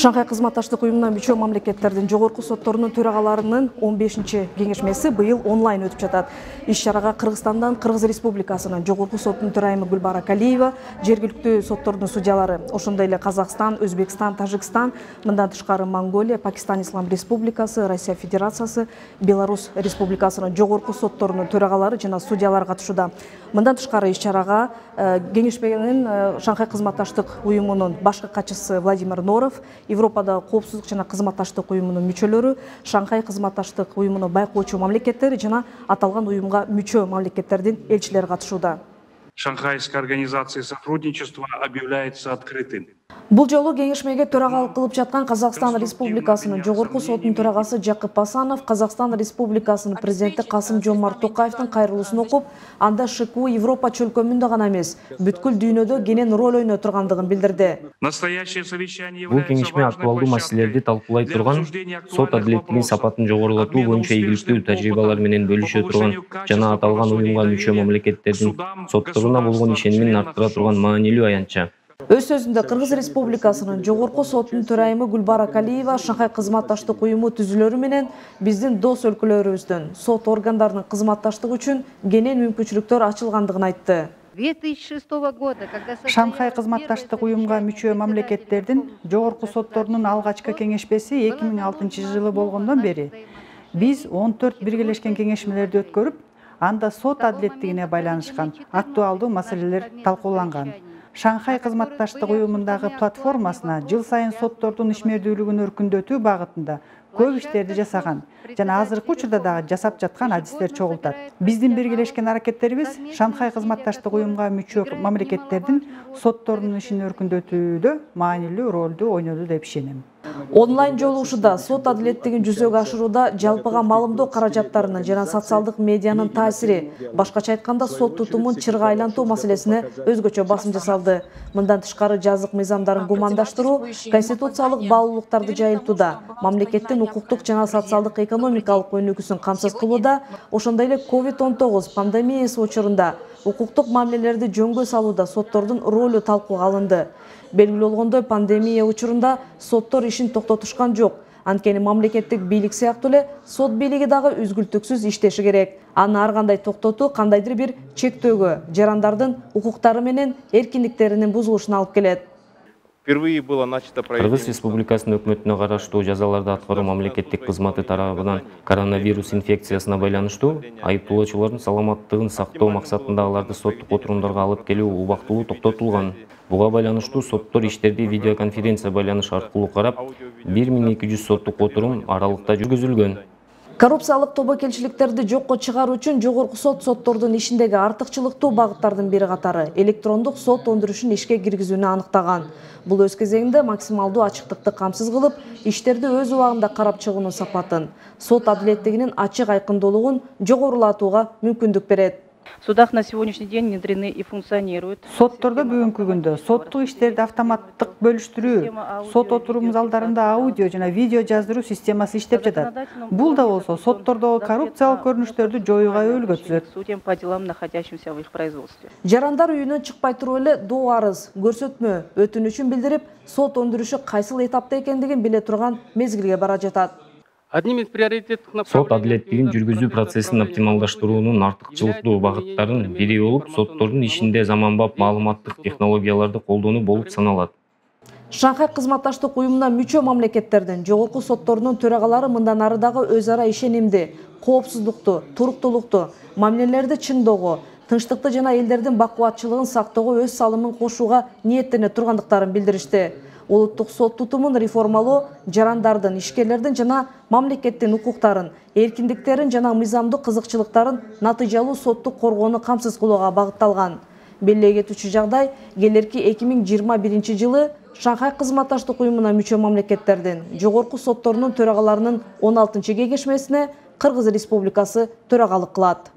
Шанхай кызматташтык уюмуна мүчө мамлекеттердин жогорку сотторунун төрагаларынын 15-чи кеңешмеси быйыл онлайн өтүп жатат. Иш-чарага Кыргызстандан Кыргыз Республикасынын жогорку сотунун төрайымы Гүлбара Калиева, жергиликтүү соттордун судьялары, ошондой эле Казакстан, Өзбекстан, Тажикстан, мындан тышкары Монголия, Пакистан Ислам Республикасы, Россия Федерациясы, Беларусь Республикасынын жогорку сотторунун төрагалары жана судьялар катышууда. Мындан тышкары иш-чарага кеңешменин Шанхай кызматташтык уюмунун башкы катчысы Владимир Норов, Европада коопсуздук жана кызматташтык уюмунун мүчөлөрү, Шанхай кызматташтык уюмуну байкоочу мамлекеттер жана аталган уюмга мүчө мамлекеттердин элчилери катышууда. Шанхайская организация сотрудничества объявляется открытым. Бул жолу кеңешмеге төрагалык кылып жаткан Казакстан Республикасынын жогорку сотунун төрагасы Жакып Асанов Казакстан Республикасынын президенти Касым-Жомарт Токаевдин кайрылуусун окуп, анда ШКУ Европа чөлкөмүндө гана эмес, бүткүл дүйнөдө кенен роль ойноо тургандыгын билдирди. Бул кеңешме актуалдуу маселелерди талкуулай турган, сот адилеттигин сапатын жогорулатуу боюнча ийгиликтүү тажрыйбалар менен бөлүшө турган жана аталган уюмга мүчө мамлекеттердин сотторуна болгон ишенимин арттыра турган маанилүү аянтча. Өз сөзүндө Кыргыз Республикасынын жогорку сотунун төрайымы Гүлбара Калиева Шанхай кызматташтык уюму түзүлөрү менен биздин дос өлкөлөрүбүздүн сот органдарынын кызматташтыгы үчүн кенен мүмкүнчүлүктөр ачылгандыгын айтты. 2006 года, когда Шанхай кызматташтык уюмга мүчө мамлекеттердин жогорку сотторунун алгачкы кеңешмеси 2006 жылы болгондон бери биз 14 биргелешкен кеңешмелерди өткөрүп, анда сот адилеттигине байланышкан актуалдуу маселелер талкууланган. Шанхай кызматташтык уюмундагы платформасына жыл сайын соттордун ишмердүүлүгүн өркүндөтүү багытында көп иштерди жасаган жана азыркы учурда дагы жасап жаткан адистер чогултат. Биздин биргелешкен аракеттерибиз Шанхай кызматташтык уюмга мүчө мамлекеттердин сотторунун ишин өркүндөтүүдө маанилүү ролду ойноду деп ишенем. Онлайн жолугушууда сот адилеттигин жүзөгө ашырууда жалпыга маалымдоо каражаттарынын жана социалдык медианын таасири, башкача айтканда сот тутумун чырга айлантуу маселесине өзгөчө басым жасалды. Мындан тышкары жазык мыйзамдарын гумандаштыруу, конституциялык баалуулуктарды жайылтууда, мамлекеттин укуктук жана социалдык экономикалык өнүгүүсүн камсыз кылууда, ошондой эле COVID-19 пандемиясы учурунда укуктук мамилелерди жөнгө салууда соттордун ролу талкууга алынды. Белгилүү болгондой, пандемия учурунда соттор ишин токтотушкан жок. Анткени мамлекеттик бийлик сыяктуу эле сот бийлиги дагы үзгүлтүксүз иштеши керек. Аны ар кандай токтотуу кандайдыр бир чектөөгө, жарандардын укуктары менен эркиндиктеринин бузулушуна алып келет. Кыргыз Республикасынын өкмөтүнө караштуу жазаларды аткаруу мамлекеттик кызматы тарабынан коронавирус инфекциясына байланыштуу айыптоолочулардын саламаттыгын сактоо максатында аларды соттук отурумдарга алып келүү убактылуу токтотулган. Буга байланыштуу соттор иштерди видеоконференция байланыш аркылуу карап, 1200 соттук отурум аралыкта жүргүзүлгөн. Коррупциялык тобокелчиликтерди жокко чыгаруу үчүн жогорку соттордун ишиндеги артыкчылыктуу багыттардын бири катары электрондук сот өндүрүшүн ишке киргизүүнү аныктаган. Бул өз кезегинде максималдуу ачыктыкты камсыз кылып, иштерди өз убагында карап чыгуунун сапатын, сот адилеттигинин ачык айкындуулугун жогорулатууга мүмкүндүк берет. В судах на сегодняшний день внедрены и функционируют. Соттордо бүгүнкү күндө соттук иштерди автоматтык бөлүштүрүү, сот отурум залдарында аудио жана видео жаздыруу системасы иштеп жатат. Бул да болсо соттордогу коррупциялык көрүнүштөрдү жоюуга өбөлгө түзөт. Судьям по делам, находящимся в их производстве. Жарандар үйүнөн чыкпай туруп эле доо арыз, көрсөтмө, өтүнүчүн билдирип, сот өндүрүшү кайсыл этапта экендигин биле турган мезгилге бара жатат. Сот адилеттигин жүргүзүү процессин оптималдаштыруунун артыкчылыктуу багыттарынын бири болуп, соттордун ишинде заманбап маалыматтык технологияларды колдонуу болуп саналат. Шанхай кызматташтык уюмуна мүчө мамлекеттердин жогорку сотторунун төрагалары мындан ары дагы өз ара ишенимди, коопсуздукту, туруктуулукту, мамилелерди чыңдоого, тынчтыкты жана элдердин бакубатчылыгын сактоого өз салымын кошууга ниеттене тургандыктарын билдиришти. Улуттук сот тутумун реформалоо жарандардын, ишкерлердин жана мамлекеттин укуктарын, эркиндиктерин жана мыйзамдык кызыкчылыктарын натыйжалуу соттук коргоону камсыз кылууга багытталган. Беле кетүүчү жагдай келерки 2021 жылы Шанхай кызматташтык уюмуна мүчө мамлекеттердин жогорку сотторунун төрагаларынын 16-кеңешмесине Кыргыз Республикасы төрагалык кылат.